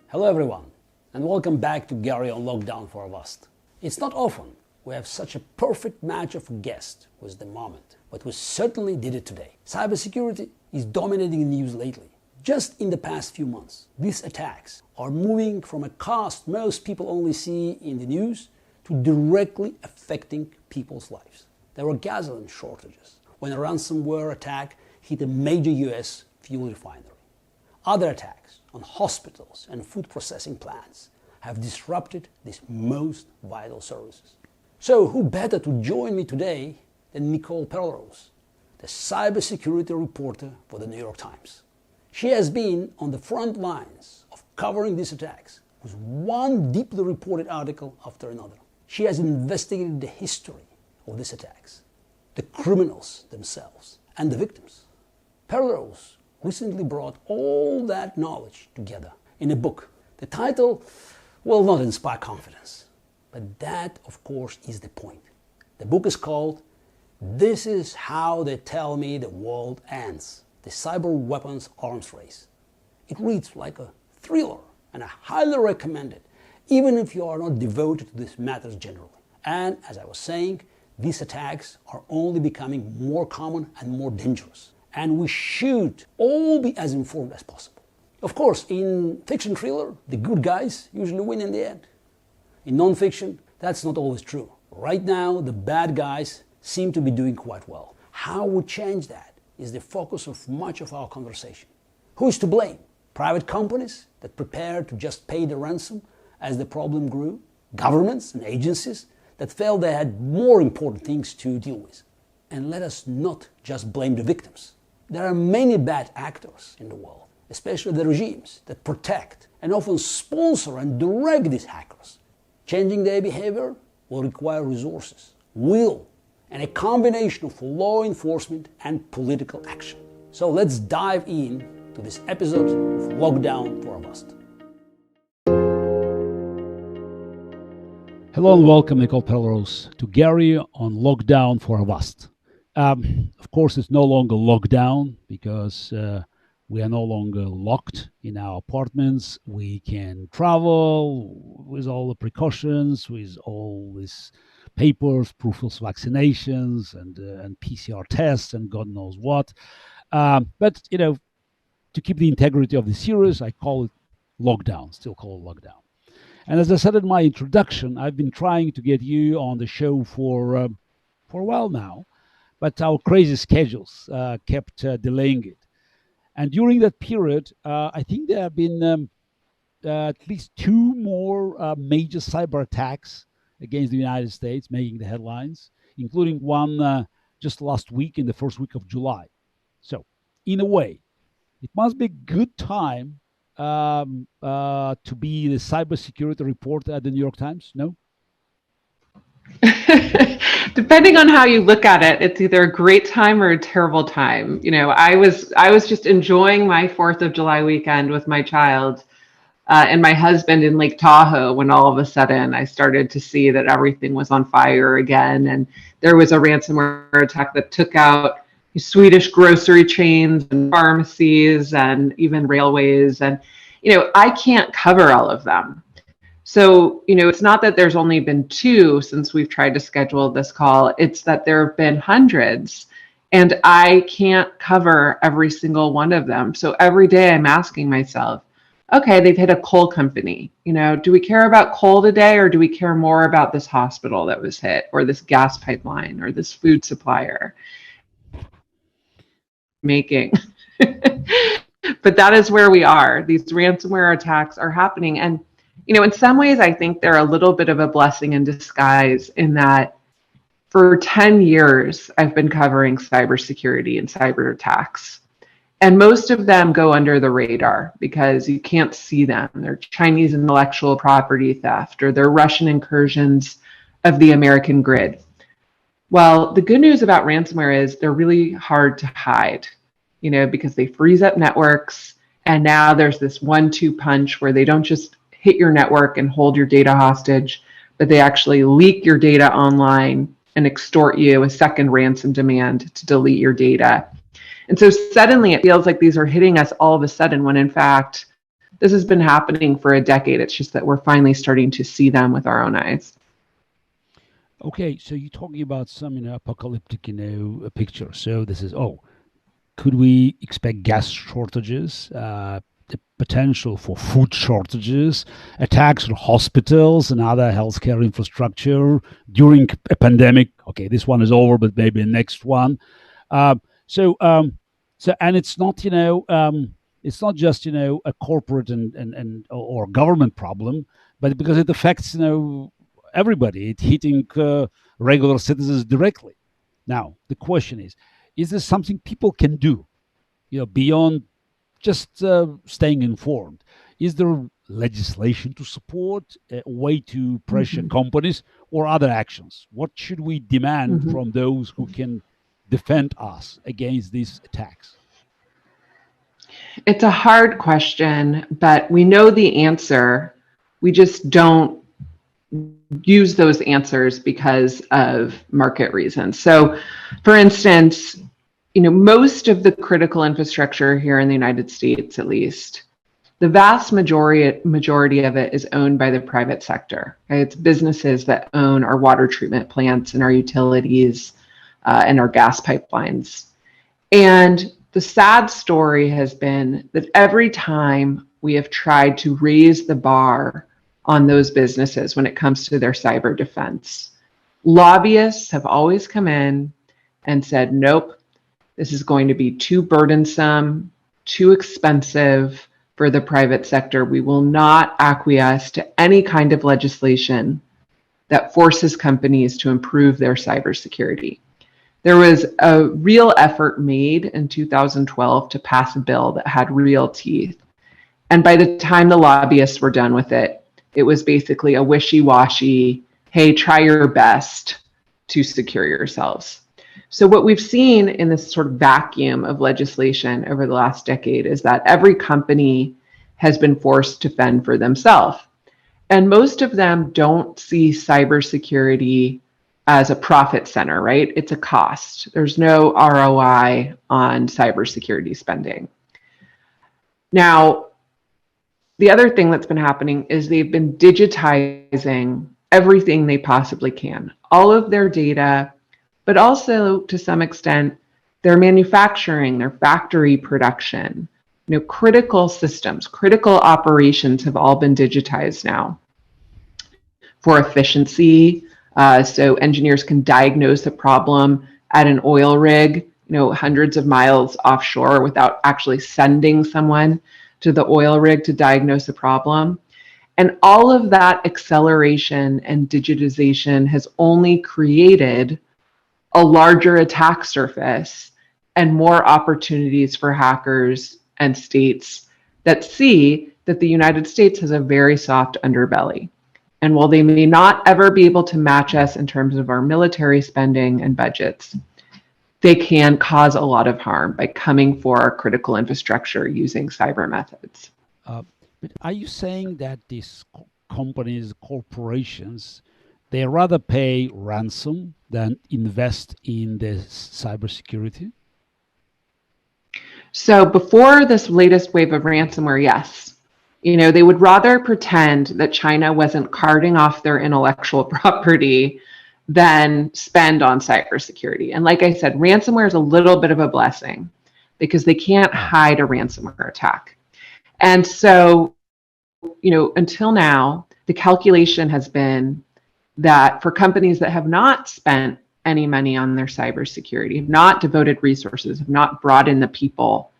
Hello everyone, and welcome back to Garry on Lockdown for Avast. It's not often we have such a perfect match of a guest with the moment, but we certainly did it today. Cybersecurity is dominating the news lately. Just in the past few months, these attacks are moving from a cost most people only see in the news to directly affecting people's lives. There were gasoline shortages when a ransomware attack hit a major US fuel refinery. Other attacks on hospitals and food processing plants have disrupted these most vital services. So who better to join me today than Nicole Perlroth, the cybersecurity reporter for the New York Times. She has been on the front lines of covering these attacks with one deeply reported article after another. She has investigated the history of these attacks, the criminals themselves, and the victims. Perlroth recently brought all that knowledge together in a book. The title will not inspire confidence, but that, of course, is the point. The book is called "This is How They Tell Me the World Ends: The Cyberweapons Arms Race." It reads like a thriller, and I highly recommend it, even if you are not devoted to these matters generally. And as I was saying, these attacks are only becoming more common and more dangerous. And we should all be as informed as possible. Of course, in fiction thriller, the good guys usually win in the end. In non-fiction, that's not always true. Right now, the bad guys seem to be doing quite well. How we change that is the focus of much of our conversation. Who is to blame? Private companies that prepared to just pay the ransom as the problem grew? Governments and agencies that felt they had more important things to deal with? And let us not just blame the victims. There are many bad actors in the world, especially the regimes that protect and often sponsor and direct these hackers. Changing their behavior will require resources, will, and a combination of law enforcement and political action. So let's dive in to this episode of Lockdown for Avast. Hello and welcome, Nicole Perlroth, to Garry on Lockdown for Avast. Of course, it's no longer lockdown because we are no longer locked in our apartments. We can travel with all the precautions, with all these papers, proof of vaccinations, and PCR tests, and God knows what. But to keep the integrity of the series, I call it lockdown. Still call it lockdown. And as I said in my introduction, I've been trying to get you on the show for a while now. But our crazy schedules kept delaying it. And during that period, I think there have been at least two more major cyber attacks against the United States making the headlines, including one just last week in the first week of July. So, in a way, it must be a good time to be the cybersecurity reporter at the New York Times, no? Depending on how you look at it, it's either a great time or a terrible time. I was just enjoying my 4th of July weekend with my child and my husband in Lake Tahoe when all of a sudden I started to see that everything was on fire again. And there was a ransomware attack that took out Swedish grocery chains and pharmacies and even railways. And, I can't cover all of them. So, it's not that there's only been two since we've tried to schedule this call. It's that there have been hundreds, and I can't cover every single one of them. So every day I'm asking myself, okay, they've hit a coal company. Do we care about coal today, or do we care more about this hospital that was hit, or this gas pipeline, or this food supplier making? But that is where we are. These ransomware attacks are happening. And in some ways, I think they're a little bit of a blessing in disguise in that for 10 years, I've been covering cybersecurity and cyber attacks. And most of them go under the radar because you can't see them. They're Chinese intellectual property theft, or they're Russian incursions of the American grid. Well, the good news about ransomware is they're really hard to hide, because they freeze up networks. And now there's this 1-2 punch where they don't just hit your network and hold your data hostage, but they actually leak your data online and extort you a second ransom demand to delete your data. And so suddenly it feels like these are hitting us all of a sudden, when in fact, this has been happening for a decade. It's just that we're finally starting to see them with our own eyes. Okay, so you're talking about some, apocalyptic, picture. So this is, could we expect gas shortages, the potential for food shortages, attacks on hospitals and other healthcare infrastructure during a pandemic? Okay, this one is over, but maybe the next one. So and it's not, it's not just, a corporate or government problem, but because it affects, everybody. It's hitting regular citizens directly. Now, the question is there something people can do, beyond just staying informed? Is there legislation to support, a way to pressure companies, or other actions? What should we demand from those who can defend us against these attacks? It's a hard question, but we know the answer. We just don't use those answers because of market reasons. So, for instance, most of the critical infrastructure here in the United States, at least, the vast majority of it is owned by the private sector. Okay? It's businesses that own our water treatment plants and our utilities and our gas pipelines. And the sad story has been that every time we have tried to raise the bar on those businesses when it comes to their cyber defense, lobbyists have always come in and said, nope, this is going to be too burdensome, too expensive for the private sector. We will not acquiesce to any kind of legislation that forces companies to improve their cybersecurity. There was a real effort made in 2012 to pass a bill that had real teeth. And by the time the lobbyists were done with it, it was basically a wishy-washy, hey, try your best to secure yourselves. So what we've seen in this sort of vacuum of legislation over the last decade is that every company has been forced to fend for themselves. And most of them don't see cybersecurity as a profit center, right? It's a cost. There's no ROI on cybersecurity spending. Now, the other thing that's been happening is they've been digitizing everything they possibly can, all of their data, but also to some extent, their manufacturing, their factory production, critical systems, critical operations have all been digitized now for efficiency. So engineers can diagnose a problem at an oil rig, hundreds of miles offshore without actually sending someone to the oil rig to diagnose a problem. And all of that acceleration and digitization has only created a larger attack surface and more opportunities for hackers and states that see that the United States has a very soft underbelly. And while they may not ever be able to match us in terms of our military spending and budgets, they can cause a lot of harm by coming for our critical infrastructure using cyber methods. But are you saying that these companies, corporations, they rather pay ransom than invest in the cybersecurity? So before this latest wave of ransomware, yes. They would rather pretend that China wasn't carting off their intellectual property than spend on cybersecurity. And like I said, ransomware is a little bit of a blessing because they can't hide a ransomware attack. And so, until now, the calculation has been that for companies that have not spent any money on their cybersecurity, have not devoted resources, have not brought in the people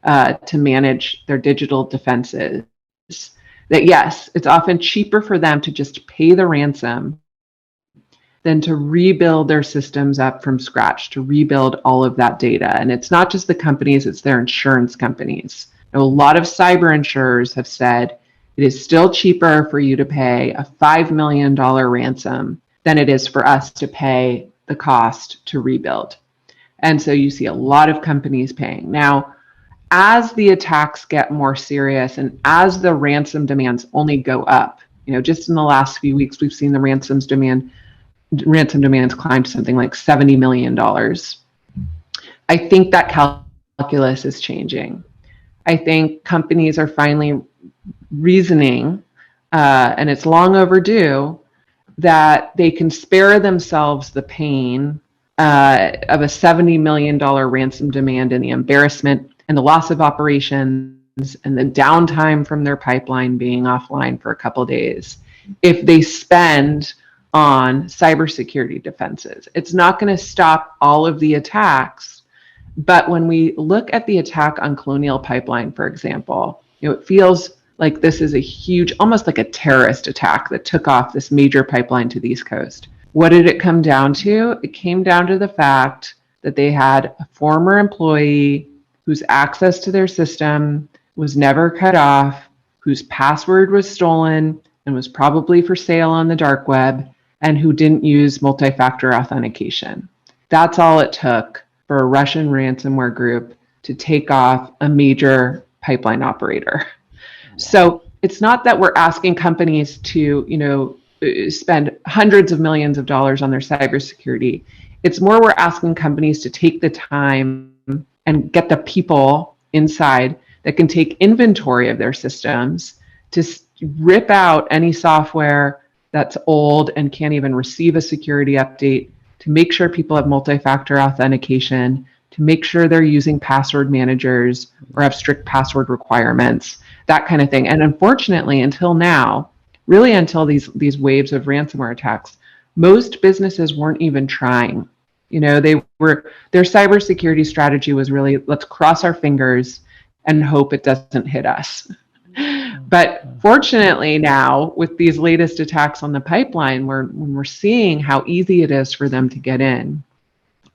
to manage their digital defenses, that yes, it's often cheaper for them to just pay the ransom than to rebuild their systems up from scratch, to rebuild all of that data. And it's not just the companies, it's their insurance companies. A lot of cyber insurers have said it is still cheaper for you to pay a $5 million ransom than it is for us to pay the cost to rebuild. And so you see a lot of companies paying. Now, as the attacks get more serious and as the ransom demands only go up, just in the last few weeks, we've seen the ransom demands climb to something like $70 million. I think that calculus is changing. I think companies are finally reasoning, and it's long overdue, that they can spare themselves the pain of a $70 million ransom demand and the embarrassment and the loss of operations and the downtime from their pipeline being offline for a couple of days if they spend on cybersecurity defenses. It's not going to stop all of the attacks, but when we look at the attack on Colonial Pipeline, for example, it feels like this is a huge, almost like a terrorist attack that took off this major pipeline to the East Coast. What did it come down to? It came down to the fact that they had a former employee whose access to their system was never cut off, whose password was stolen and was probably for sale on the dark web, and who didn't use multi-factor authentication. That's all it took for a Russian ransomware group to take off a major pipeline operator. So it's not that we're asking companies to, spend hundreds of millions of dollars on their cybersecurity. It's more we're asking companies to take the time and get the people inside that can take inventory of their systems, to rip out any software that's old and can't even receive a security update, to make sure people have multi-factor authentication, to make sure they're using password managers or have strict password requirements, that kind of thing. And unfortunately, until now, really until these waves of ransomware attacks, most businesses weren't even trying. Their cybersecurity strategy was really, let's cross our fingers and hope it doesn't hit us. But fortunately now, with these latest attacks on the pipeline, when we're seeing how easy it is for them to get in,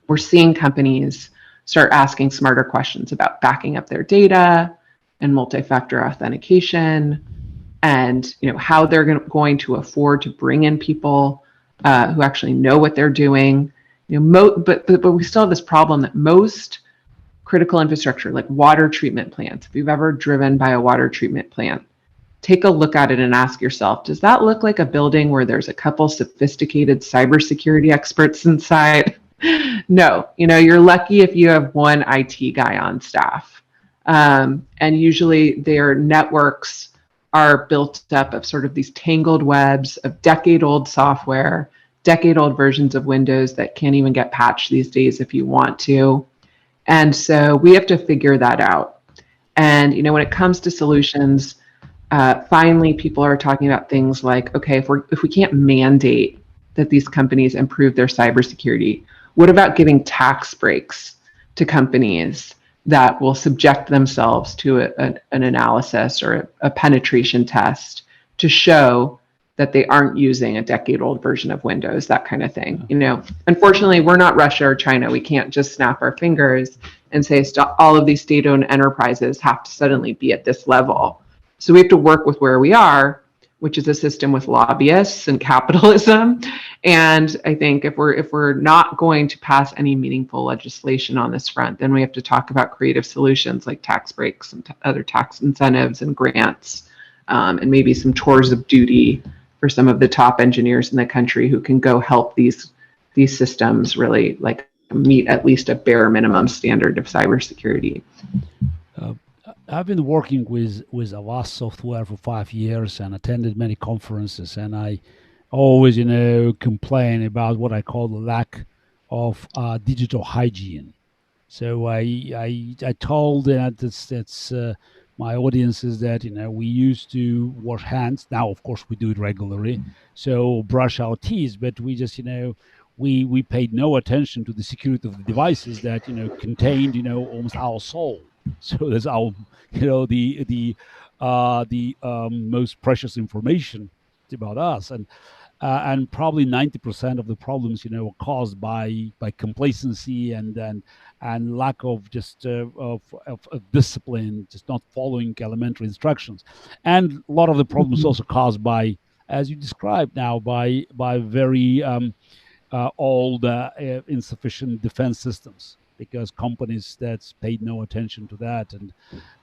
we're seeing companies start asking smarter questions about backing up their data and multi-factor authentication, and how they're going to afford to bring in people who actually know what they're doing. But we still have this problem that most critical infrastructure, like water treatment plants, if you've ever driven by a water treatment plant, take a look at it and ask yourself, does that look like a building where there's a couple sophisticated cybersecurity experts inside? No, you're lucky if you have one IT guy on staff. And usually their networks are built up of sort of these tangled webs of decade-old software, decade-old versions of Windows that can't even get patched these days if you want to. And so we have to figure that out. And when it comes to solutions, finally people are talking about things like, okay, if we can't mandate that these companies improve their cybersecurity, what about giving tax breaks to companies that will subject themselves to an analysis or a penetration test to show that they aren't using a decade-old version of Windows, that kind of thing. Unfortunately, we're not Russia or China. We can't just snap our fingers and say all of these state-owned enterprises have to suddenly be at this level. So we have to work with where we are, which is a system with lobbyists and capitalism. And I think if we're not going to pass any meaningful legislation on this front, then we have to talk about creative solutions like tax breaks and other tax incentives and grants, and maybe some tours of duty for some of the top engineers in the country who can go help these systems really like meet at least a bare minimum standard of cybersecurity. I've been working with Avast software for 5 years and attended many conferences, and I always, complain about what I call the lack of digital hygiene. So I told that my audiences that we used to wash hands. Now, of course, we do it regularly. So brush our teeth, but we just we paid no attention to the security of the devices that contained almost our soul. So that's our the most precious information about us, and probably 90% of the problems are caused by complacency and lack of just of discipline, just not following elementary instructions. And a lot of the problems also caused by, as you described now, by very old insufficient defense systems, because companies that paid no attention to that, and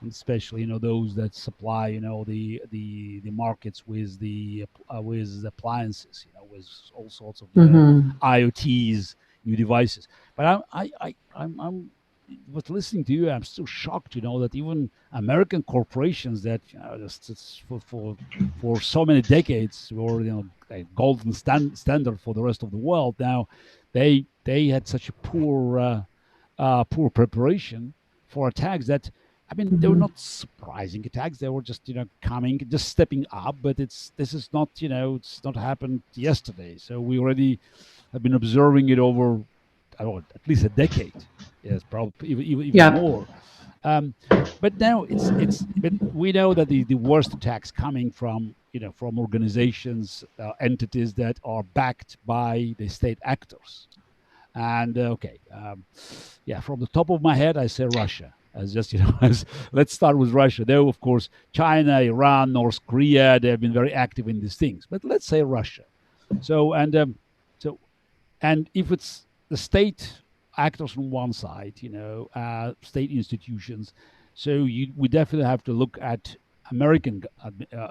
especially those that supply the markets with the appliances, with all sorts of IoTs, new devices. But I'm was listening to you, I'm still shocked, that even American corporations that just for so many decades were a golden standard for the rest of the world. Now, they had such a poor preparation for attacks that. I mean, they were not surprising attacks. They were just, coming, just stepping up. But this is not, it's not happened yesterday. So we already have been observing it over, I don't know, at least a decade. Yes, probably even more. But now but we know that the worst attacks coming from, from organizations, entities that are backed by the state actors. And from the top of my head, I say Russia. As just let's start with Russia. Though of course China, Iran, North Korea, they have been very active in these things. But let's say Russia. So and if it's the state actors on one side, state institutions, so we definitely have to look at American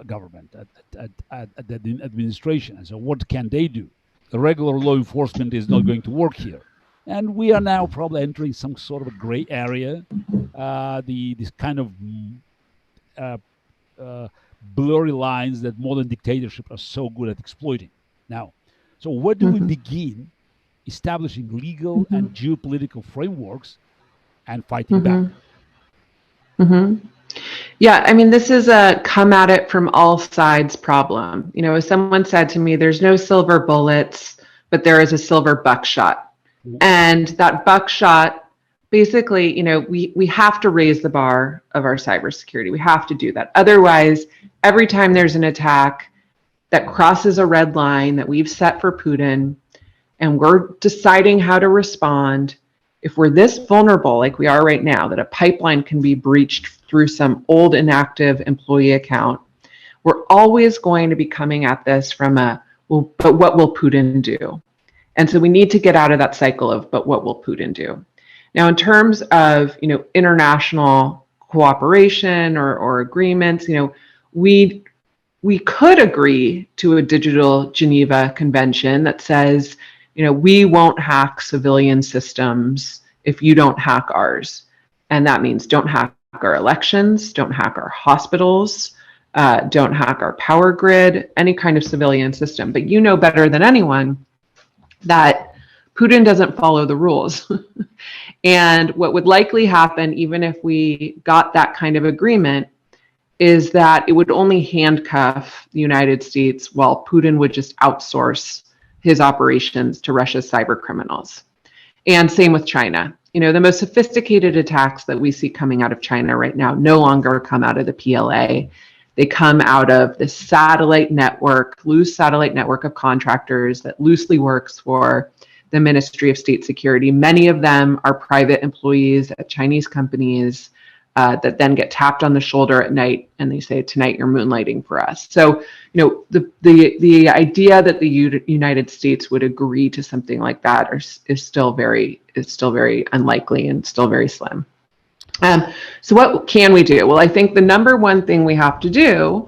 government, at the administration, and so what can they do? The regular law enforcement is not going to work here. And we are now probably entering some sort of a gray area, this kind of blurry lines that modern dictatorships are so good at exploiting. Now, so where do we begin establishing legal and geopolitical frameworks and fighting back? Yeah, I mean, this is a come at it from all sides problem. As someone said to me, there's no silver bullets, but there is a silver buckshot. And that buckshot, basically, we have to raise the bar of our cybersecurity. We have to do that. Otherwise, every time there's an attack that crosses a red line that we've set for Putin, and we're deciding how to respond, if we're this vulnerable like we are right now, that a pipeline can be breached through some old inactive employee account, we're always going to be coming at this from but what will Putin do? And so we need to get out of that cycle of, but what will Putin do? Now, in terms of, international cooperation or agreements, we could agree to a digital Geneva Convention that says, we won't hack civilian systems if you don't hack ours. And that means don't hack our elections, don't hack our hospitals, don't hack our power grid, any kind of civilian system. But you know better than anyone that Putin doesn't follow the rules. And what would likely happen, even if we got that kind of agreement, is that it would only handcuff the United States while Putin would just outsource his operations to Russia's cyber criminals. And same with China. The most sophisticated attacks that we see coming out of China right now no longer come out of the PLA. They come out of the loose satellite network of contractors that loosely works for the Ministry of State Security. Many of them are private employees at Chinese companies that then get tapped on the shoulder at night and they say, tonight you're moonlighting for us. So, the idea that the United States would agree to something like that is still very unlikely and still very slim. So what can we do? Well, I think the number one thing we have to do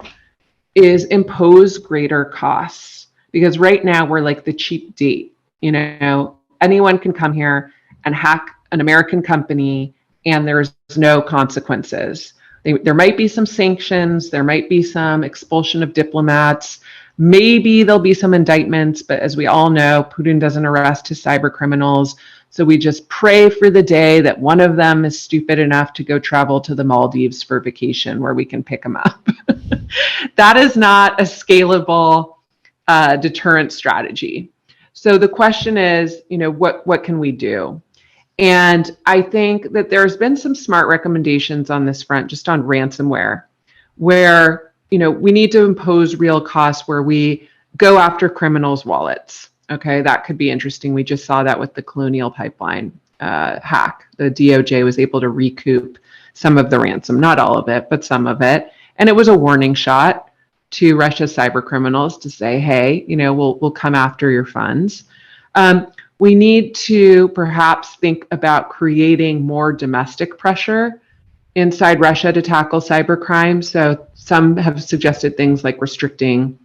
is impose greater costs, because right now we're like the cheap date. Anyone can come here and hack an American company and there's no consequences. There might be some sanctions, there might be some expulsion of diplomats, maybe there'll be some indictments, but as we all know, Putin doesn't arrest his cyber criminals. So we just pray for the day that one of them is stupid enough to go travel to the Maldives for vacation where we can pick him up. That is not a scalable deterrent strategy. So the question is, what can we do? And I think that there's been some smart recommendations on this front, just on ransomware, where, we need to impose real costs where we go after criminals' wallets. Okay, that could be interesting. We just saw that with the Colonial Pipeline hack. The DOJ was able to recoup some of the ransom, not all of it, but some of it. And it was a warning shot to Russia's cyber criminals to say, hey, we'll come after your funds. We need to perhaps think about creating more domestic pressure inside Russia to tackle cybercrime. So some have suggested things like restricting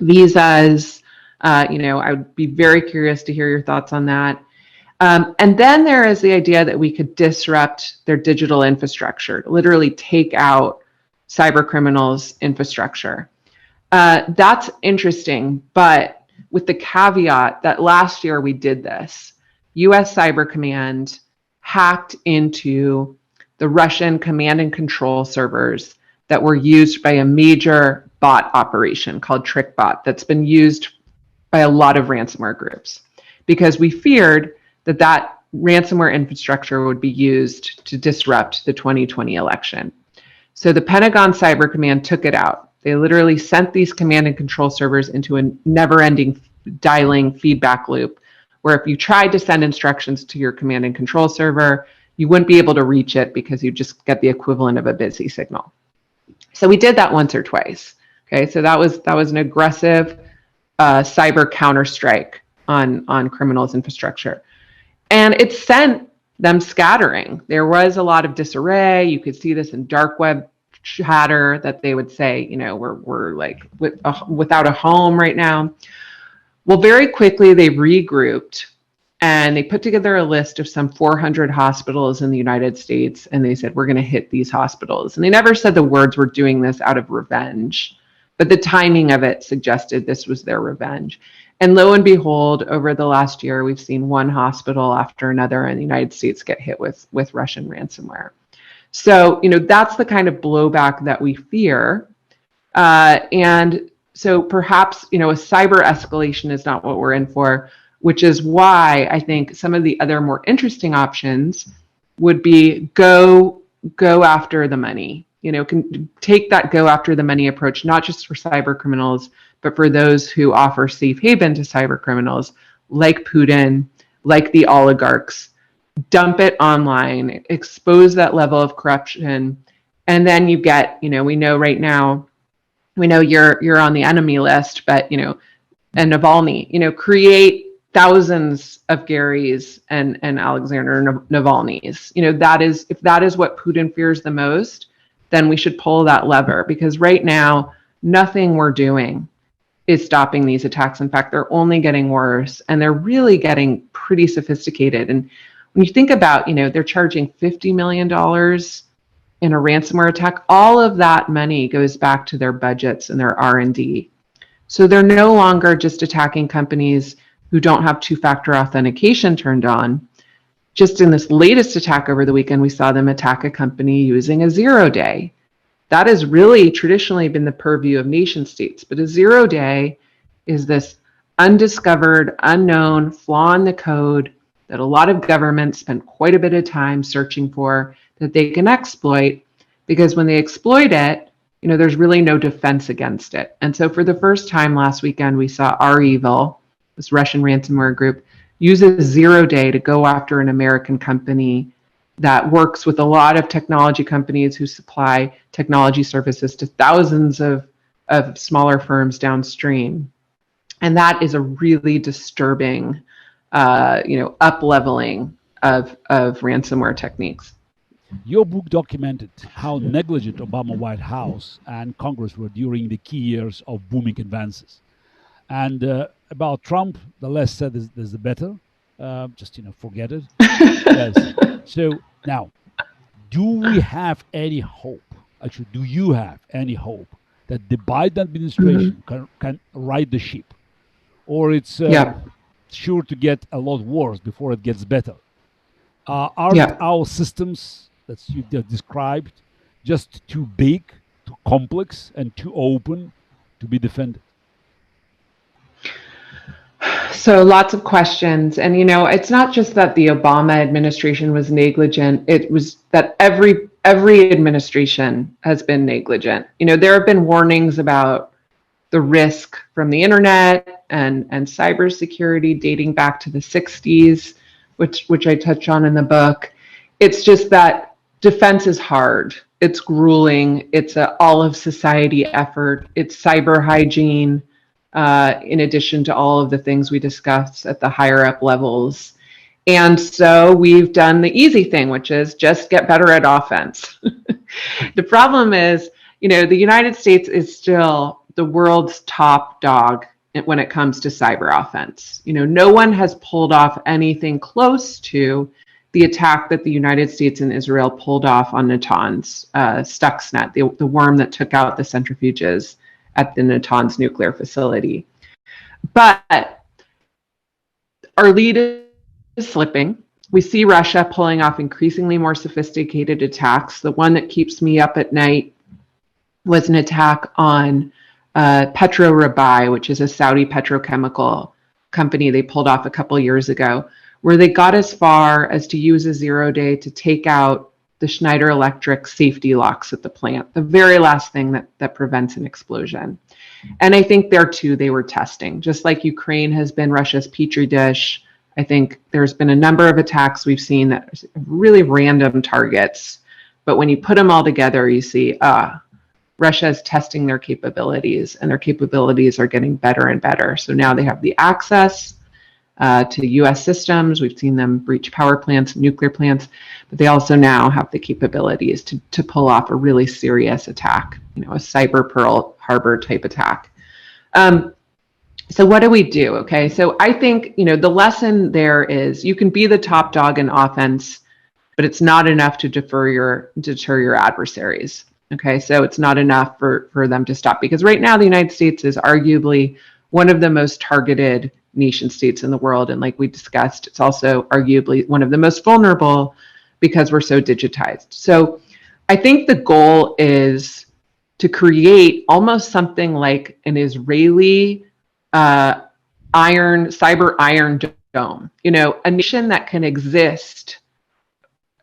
visas. I would be very curious to hear your thoughts on that. And then there is the idea that we could disrupt their digital infrastructure, literally take out cyber criminals' infrastructure. That's interesting, but with the caveat that last year we did this. US Cyber Command hacked into the Russian command and control servers that were used by a major bot operation called TrickBot that's been used by a lot of ransomware groups, because we feared that that ransomware infrastructure would be used to disrupt the 2020 election. So the Pentagon Cyber Command took it out. They literally sent these command and control servers into a never-ending dialing feedback loop, where if you tried to send instructions to your command and control server, you wouldn't be able to reach it because you just get the equivalent of a busy signal. So we did that once or twice. Okay, so that was an aggressive cyber counterstrike on criminals' infrastructure. And it sent them scattering. There was a lot of disarray. You could see this in dark web chatter that they would say, we're like without a home right now. Well, very quickly they regrouped and they put together a list of some 400 hospitals in the United States. And they said, we're going to hit these hospitals. And they never said the words, we're doing this out of revenge, but the timing of it suggested this was their revenge. And lo and behold, over the last year, we've seen one hospital after another in the United States get hit with Russian ransomware. So, that's the kind of blowback that we fear. And so perhaps, a cyber escalation is not what we're in for, which is why I think some of the other more interesting options would be go after the money. Can take that go after the money approach, not just for cyber criminals, but for those who offer safe haven to cyber criminals, like Putin, like the oligarchs. Dump it online, expose that level of corruption, and then you get, we know right now, we know you're on the enemy list, but and Navalny, create thousands of Garys and Alexander Navalny's. If that is what Putin fears the most, then we should pull that lever, because right now nothing we're doing is stopping these attacks. In fact, they're only getting worse, and they're really getting pretty sophisticated. And when you think about, they're charging $50 million in a ransomware attack, all of that money goes back to their budgets and their R&D. So they're no longer just attacking companies who don't have two-factor authentication turned on. Just in this latest attack over the weekend, we saw them attack a company using a 0-day. That has really traditionally been the purview of nation states, but a 0-day is this undiscovered, unknown flaw in the code that a lot of governments spend quite a bit of time searching for, that they can exploit, because when they exploit it, there's really no defense against it. And so for the first time last weekend, we saw REvil, this Russian ransomware group, use a 0-day to go after an American company that works with a lot of technology companies who supply technology services to thousands of smaller firms downstream. And that is a really disturbing up-leveling of ransomware techniques. Your book documented how negligent Obama White House and Congress were during the key years of booming advances. And about Trump, the less said is the better. Just, forget it. Yes. So now, do we have any hope? Actually, do you have any hope that the Biden administration can right the ship? Or it's sure to get a lot worse before it gets better? Are our systems that you described just too big, too complex, and too open to be defended? So lots of questions. And, it's not just that the Obama administration was negligent. It was that every administration has been negligent. There have been warnings about the risk from the internet and cybersecurity dating back to the 60s, which I touch on in the book. It's just that defense is hard. It's grueling. It's an all of society effort. It's cyber hygiene, in addition to all of the things we discuss at the higher up levels. And so we've done the easy thing, which is just get better at offense. The problem is, the United States is still the world's top dog when it comes to cyber offense. No one has pulled off anything close to the attack that the United States and Israel pulled off on Natanz, Stuxnet, the worm that took out the centrifuges at the Natanz nuclear facility. But our lead is slipping. We see Russia pulling off increasingly more sophisticated attacks. The one that keeps me up at night was an attack on Petro Rabai, which is a Saudi petrochemical company they pulled off a couple years ago, where they got as far as to use a 0-day to take out the Schneider Electric safety locks at the plant, the very last thing that prevents an explosion. And I think there too, they were testing. Just like Ukraine has been Russia's petri dish, I think there's been a number of attacks we've seen that are really random targets. But when you put them all together, you see, Russia is testing their capabilities, and their capabilities are getting better and better. So now they have the access to US systems. We've seen them breach power plants, nuclear plants, but they also now have the capabilities to pull off a really serious attack, a cyber Pearl Harbor type attack. So what do we do? Okay, so I think, the lesson there is you can be the top dog in offense, but it's not enough to deter your adversaries. Okay, so it's not enough for them to stop, because right now the United States is arguably one of the most targeted nation states in the world. And like we discussed, it's also arguably one of the most vulnerable because we're so digitized. So I think the goal is to create almost something like an Israeli cyber iron dome, a nation that can exist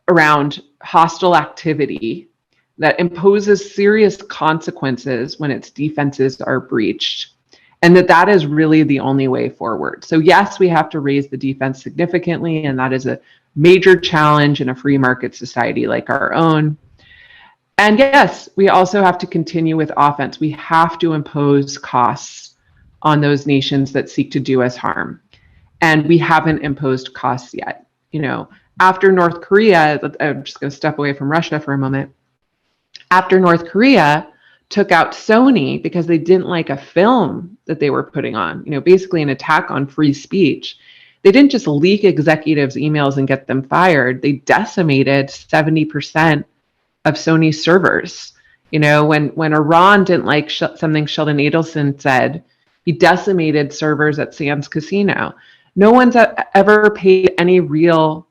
around hostile activity that imposes serious consequences when its defenses are breached. And that is really the only way forward. So yes, we have to raise the defense significantly, and that is a major challenge in a free market society like our own. And yes, we also have to continue with offense. We have to impose costs on those nations that seek to do us harm. And we haven't imposed costs yet. After North Korea, I'm just going to step away from Russia for a moment. After North Korea took out Sony because they didn't like a film that they were putting on, basically an attack on free speech. They didn't just leak executives' emails and get them fired. They decimated 70% of Sony's servers. When Iran didn't like something Sheldon Adelson said, he decimated servers at Sands Casino. No one's ever paid any real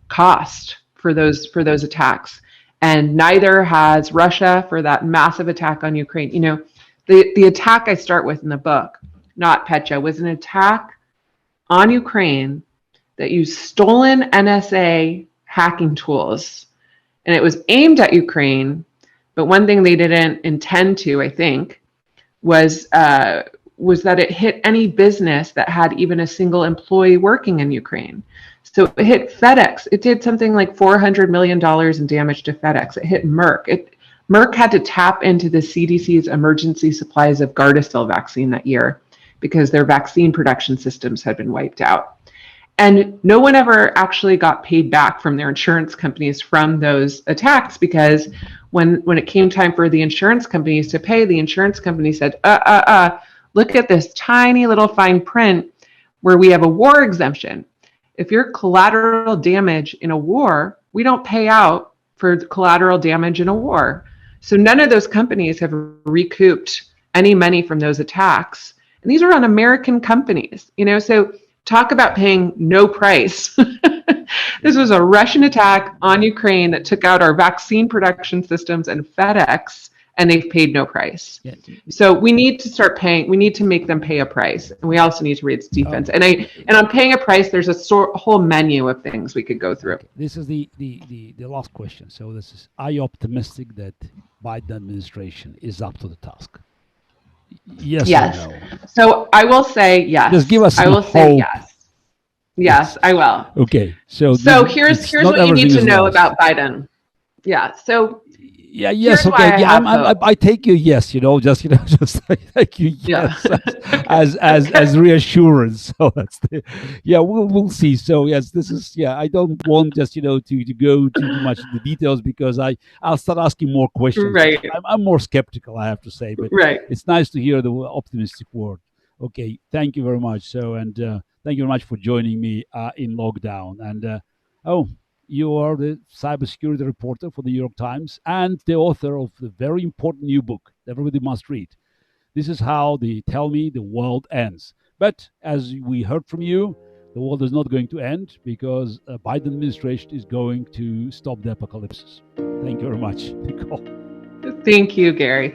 cost for those attacks. And neither has Russia for that massive attack on Ukraine. The attack I start with in the book, not Petya, was an attack on Ukraine that used stolen NSA hacking tools. And it was aimed at Ukraine. But one thing they didn't intend to, I think, was that it hit any business that had even a single employee working in Ukraine. So it hit FedEx. It did something like $400 million in damage to FedEx. It hit Merck. Merck had to tap into the CDC's emergency supplies of Gardasil vaccine that year because their vaccine production systems had been wiped out. And no one ever actually got paid back from their insurance companies from those attacks, because when it came time for the insurance companies to pay, the insurance company said, look at this tiny little fine print where we have a war exemption. If you're collateral damage in a war, we don't pay out for collateral damage in a war. So none of those companies have recouped any money from those attacks. And these are on American companies, so talk about paying no price. This was a Russian attack on Ukraine that took out our vaccine production systems and FedEx, and they've paid no price. Yeah. So we need to start paying. We need to make them pay a price, and we also need to raise defense. And on paying a price, there's a whole menu of things we could go through. Okay. This is the last question. So this is: are you optimistic that Biden administration is up to the task? Yes. Or no? So I will say yes. Just give us some hope. Say yes. Yes, I will. Okay. So here's what you need to know about Biden. Yeah. So. Yeah. Yes. Okay. Yeah. I take you. Yes. Just take you. Yes. As reassurance. So that's we'll see. So yes, this is. Yeah. I don't want just to go too much into the details, because I'll start asking more questions. Right. I'm more skeptical, I have to say. But right. It's nice to hear the optimistic word. Okay, thank you very much. So, and thank you very much for joining me in lockdown. And oh, you are the cybersecurity reporter for the New York Times and the author of the very important new book that everybody must read. This is how they tell me the world ends. But as we heard from you, the world is not going to end because Biden administration is going to stop the apocalypse. Thank you very much, Nicole. Thank you, Gary.